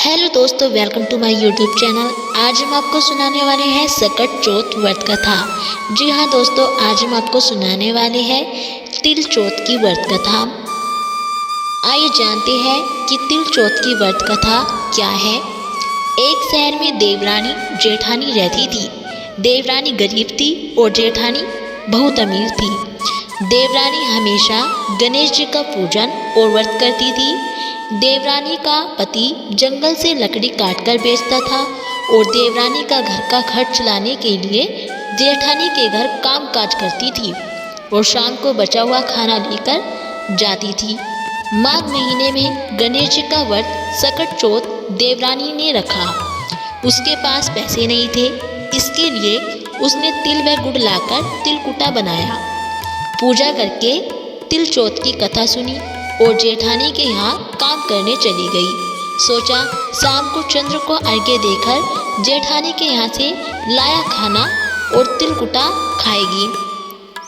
Hello दोस्तों, welcome to my YouTube channel. आज हम आपको सुनाने वाले हैं सकट चौथ व्रत कथा। जी हाँ दोस्तों, आज हम आपको सुनाने वाले हैं तिल चौथ की व्रत कथा। आइए जानते हैं कि तिल चौथ की व्रत कथा क्या है। एक शहर में देवरानी जेठानी रहती थी। देवरानी गरीब थी और जेठानी बहुत अमीर थी। देवरानी हमेशा गणेश जी का पूजन और व्रत करती थी। देवरानी का पति जंगल से लकड़ी काटकर बेचता था और देवरानी का घर का खर्च चलाने के लिए जेठानी के घर काम काज करती थी और शाम को बचा हुआ खाना लेकर जाती थी। माघ महीने में गणेश जी का व्रत सकट चौथ देवरानी ने रखा। उसके पास पैसे नहीं थे, इसके लिए उसने तिल व गुड़ लाकर तिलकुटा बनाया। पूजा करके तिल चौथ की कथा सुनी और जेठानी के यहाँ काम करने चली गई। सोचा शाम को चंद्र को अर्घ्य देकर जेठानी के यहाँ से लाया खाना और तिलकुटा खाएगी।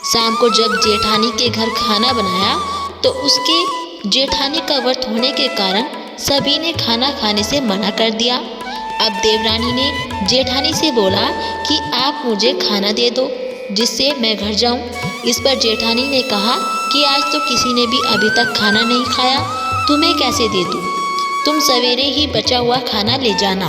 शाम को जब जेठानी के घर खाना बनाया तो उसके जेठानी का व्रत होने के कारण सभी ने खाना खाने से मना कर दिया। अब देवरानी ने जेठानी से बोला कि आप मुझे खाना दे दो जिससे मैं घर जाऊं। इस पर जेठानी ने कहा कि आज तो किसी ने भी अभी तक खाना नहीं खाया, तुम्हें कैसे दे दूं? तुम सवेरे ही बचा हुआ खाना ले जाना।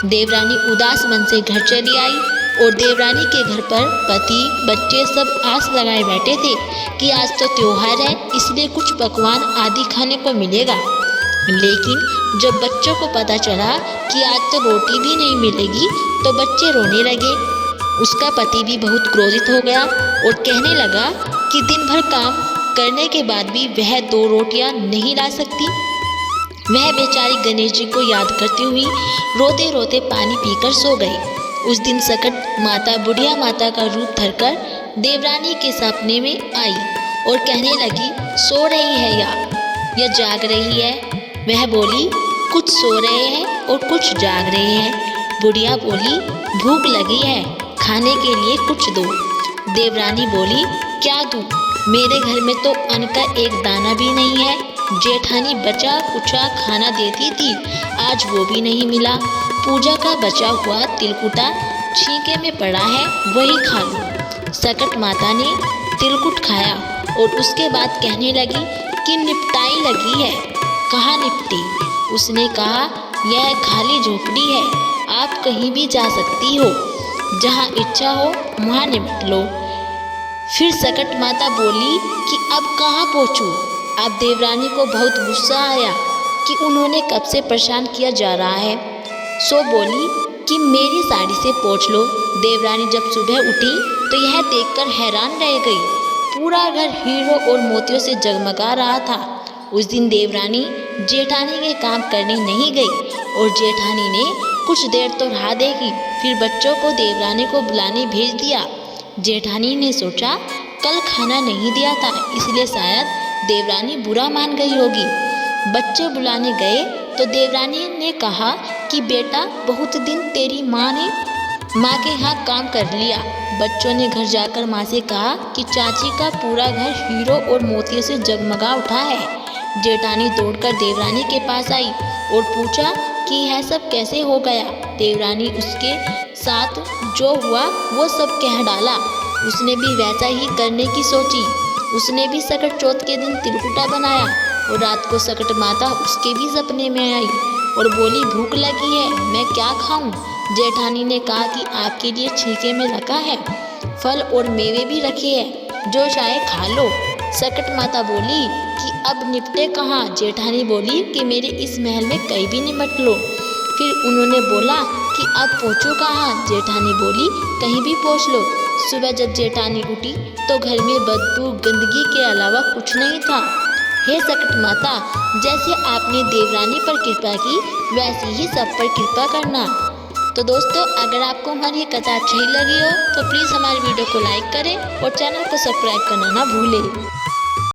देवरानी उदास मन से घर चली आई और देवरानी के घर पर पति बच्चे सब आस लगाए बैठे थे कि आज तो त्योहार है, इसलिए कुछ पकवान आदि खाने को मिलेगा। लेकिन जब बच्चों को पता चला कि आज तो रोटी भी नहीं मिलेगी तो बच्चे रोने लगे। उसका पति भी बहुत क्रोधित हो गया और कहने लगा कि दिन भर काम करने के बाद भी वह 2 रोटियां नहीं ला सकती। वह बेचारी गणेश जी को याद करती हुई रोते रोते पानी पीकर सो गई। उस दिन सकट माता बुढ़िया माता का रूप धरकर देवरानी के सपने में आई और कहने लगी, सो रही है या जाग रही है? वह बोली, कुछ सो रहे हैं और कुछ जाग रहे हैं। बुढ़िया बोली, भूख लगी है, खाने के लिए कुछ दो। देवरानी बोली, क्या दूं? मेरे घर में तो अन्न का एक दाना भी नहीं है। जेठानी बचा कुचा खाना देती थी, आज वो भी नहीं मिला। पूजा का बचा हुआ तिलकुटा छींके में पड़ा है, वही खा लो। सकट माता ने तिलकुट खाया और उसके बाद कहने लगी कि निपटाई लगी है। कहाँ निपटी? उसने कहा, यह खाली झोपड़ी है, आप कहीं भी जा सकती हो, जहाँ इच्छा हो वहाँ निपट लो। फिर सकट माता बोली कि अब कहाँ पहुँचूँ? अब देवरानी को बहुत गुस्सा आया कि उन्होंने कब से परेशान किया जा रहा है। सो बोली कि मेरी साड़ी से पोंछ लो। देवरानी जब सुबह उठी तो यह देखकर हैरान रह गई। पूरा घर हीरो और मोतियों से जगमगा रहा था। उस दिन देवरानी जेठानी के काम करने नहीं गई और जेठानी ने कुछ देर तो राह देखी, फिर बच्चों को देवरानी को बुलाने भेज दिया। जेठानी ने सोचा कल खाना नहीं दिया था, इसलिए शायद देवरानी बुरा मान गई होगी। बच्चे बुलाने गए तो देवरानी ने कहा कि बेटा, बहुत दिन तेरी माँ के यहाँ काम कर लिया। बच्चों ने घर जाकर माँ से कहा कि चाची का पूरा घर हीरो और मोतियों से जगमगा उठा है। जेठानी दौड़कर देवरानी के पास आई और पूछा कि यह सब कैसे हो गया। देवरानी उसके साथ जो हुआ वो सब कह डाला। उसने भी वैसा ही करने की सोची। उसने भी सकट चौथ के दिन तिलकुटा बनाया और रात को सकट माता उसके भी सपने में आई और बोली, भूख लगी है, मैं क्या खाऊं? जेठानी ने कहा कि आपके लिए छींके में रखा है, फल और मेवे भी रखे हैं, जो चाहे खा लो। सकट माता बोली कि अब निपटे कहाँ? जेठानी बोली कि मेरे इस महल में कहीं भी निपट लो। फिर उन्होंने बोला कि अब पहुँचो कहाँ? जेठानी बोली, कहीं भी पहुँच लो। सुबह जब जेठानी उठी तो घर में बदबू गंदगी के अलावा कुछ नहीं था। हे सकट माता, जैसे आपने देवरानी पर कृपा की वैसे ही सब पर कृपा करना। तो दोस्तों, अगर आपको हमारी ये कथा अच्छी लगी हो तो प्लीज़ हमारी वीडियो को लाइक करें और चैनल को सब्सक्राइब करना ना भूलें।